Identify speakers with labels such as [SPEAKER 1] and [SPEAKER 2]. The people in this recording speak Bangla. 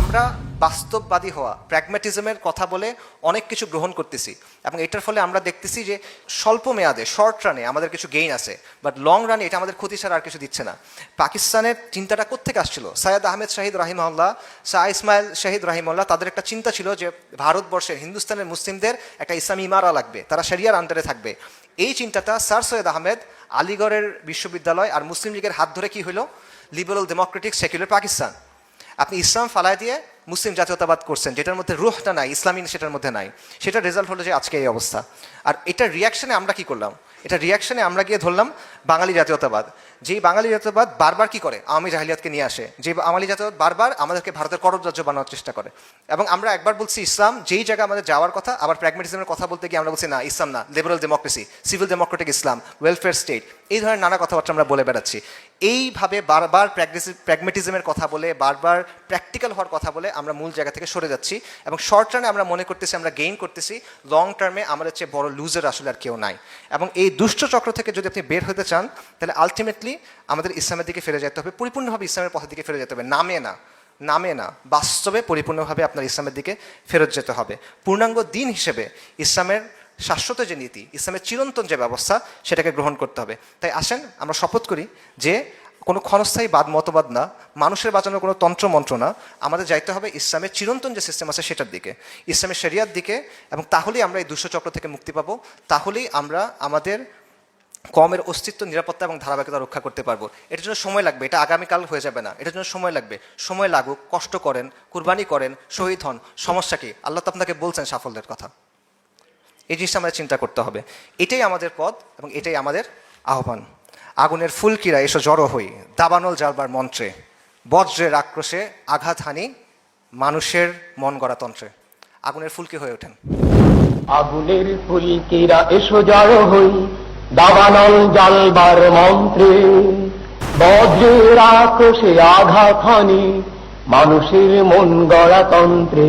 [SPEAKER 1] আমরা বাস্তববাদী হওয়া, প্র্যাগম্যাটিজমের কথা বলে অনেক কিছু গ্রহণ করতেছি এবং এটার ফলে আমরা দেখতেছি যে স্বল্প মেয়াদে, শর্ট রানে আমাদের কিছু গেইন আছে, বাট লং রানে এটা আমাদের ক্ষতি ছাড়া আর কিছু দিচ্ছে না। পাকিস্তানের চিন্তাটা কোত্থেকে আসছিল? সৈয়দ আহমেদ শাহিদ রাহিমাহুল্লাহ, শাহ ইসমাইল শাহিদ রাহিমাহুল্লাহ, তাদের একটা চিন্তা ছিল যে ভারতবর্ষের, হিন্দুস্তানের মুসলিমদের একটা ইসলামী ইমারা লাগবে, তারা শরিয়ার আন্ডারে থাকবে। এই চিন্তাটা স্যার সৈয়দ আহমেদ আলিগড়ের বিশ্ববিদ্যালয় আর মুসলিম লীগের হাত ধরে কি হলো? Liberal Democratic secular Pakistan. আপনি ইসলাম ফালায় দিয়ে মুসলিম জাতীয়তাবাদ করছেন, যেটার মধ্যে রুহটা নাই, ইসলামী সেটার মধ্যে নাই। সেটার রেজাল্ট হলো যে আজকে এই অবস্থা। আর এটার রিয়াকশনে আমরা কি করলাম? এটা রিয়াকশনে আমরা গিয়ে ধরলাম বাঙালি জাতীয়তাবাদ। যেই বাঙালি জাতীয়তাবাদ বারবার কি করে? আওয়ামী জাহিলিয়াতকে নিয়ে আসে। যে বাঙালি জাতীয়তাবাদ বারবার আমাদেরকে ভারতের করদ রাজ্য বানানোর চেষ্টা করে। এবং আমরা একবার বলছি ইসলাম, যেই জায়গায় আমাদের যাওয়ার কথা, আবার প্র্যাগম্যাটিজমের কথা বলতে গিয়ে আমরা বলছি না, ইসলাম না, লিবারেল ডেমোক্রেসি, সিভিল ডেমোক্রেটিক ইসলাম, ওয়েলফেয়ার স্টেট, এই ধরনের নানা কথাবার্তা আমরা বলে বেড়াচ্ছি। এইভাবে বারবার প্র্যাগম্যাটিজমের কথা বলে, বারবার প্র্যাকটিক্যাল হওয়ার কথা বলে আমরা মূল জায়গা থেকে সরে যাচ্ছি এবং শর্ট রানে আমরা মনে করতেছি আমরা গেইন করতেছি, লং টার্মে আমাদের চেয়ে বড় লুজার আসলে আর কেউ নাই। এবং এই দুষ্ট চক্র থেকে যদি আপনি বের হতে চান, তাহলে আলটিমেটলি আমাদের ইসলামের দিকে ফিরে যেতে হবে, পরিপূর্ণভাবে ইসলামের পথের দিকে ফিরে যেতে হবে, নামে না, বাস্তবে পরিপূর্ণভাবে আপনার ইসলামের দিকে ফেরত যেতে হবে। পূর্ণাঙ্গ দিন হিসেবে ইসলামের শাশ্বত যে নীতি, ইসলামের চিরন্তন যে ব্যবস্থা, সেটাকে গ্রহণ করতে হবে। তাই আসেন আমরা শপথ করি যে কোনো ক্ষণস্থায়ী মতবাদ না, মানুষের বাঁচানোর কোনো তন্ত্রমন্ত্র না, আমাদের যাইতে হবে ইসলামের চিরন্তন যে সিস্টেম আছে সেটার দিকে, ইসলামের শরিয়ার দিকে। এবং তাহলেই আমরা এই দুষ্ট চক্র থেকে মুক্তি পাবো, তাহলেই আমরা আমাদের কমের অস্তিত্ব, নিরাপত্তা এবং ধারাবাহিকতা রক্ষা করতে পারবো। এটার জন্য সময় লাগবে, এটা আগামীকাল হয়ে যাবে না, এটার জন্য সময় লাগবে। সময় লাগুক, কষ্ট করেন, কুরবানি করেন, শহীদ হন, সমস্যা কি? আল্লাহ তো আপনাকে বলছেন সাফল্যের কথা। এই জিনিসটা আমাদের চিন্তা করতে হবে। এটাই আমাদের পথ এবং এটাই আমাদের আহ্বান। আগুনের ফুলকিরা এসো জড়ো হই, দাবানল জ্বালবার মন্ত্রে, বজ্রের আক্রোশে আঘাত হানি মানুষের মন গড়া তন্ত্রে। আগুনের ফুলকি হয়ে ওঠেন।
[SPEAKER 2] আগুনের ফুলকিরা এসো জড়ো হই, দাবানল জ্বালবার মন্ত্রে, বজ্রের আক্রোশে আঘাত হানি মানুষের মন গড়া তন্ত্রে।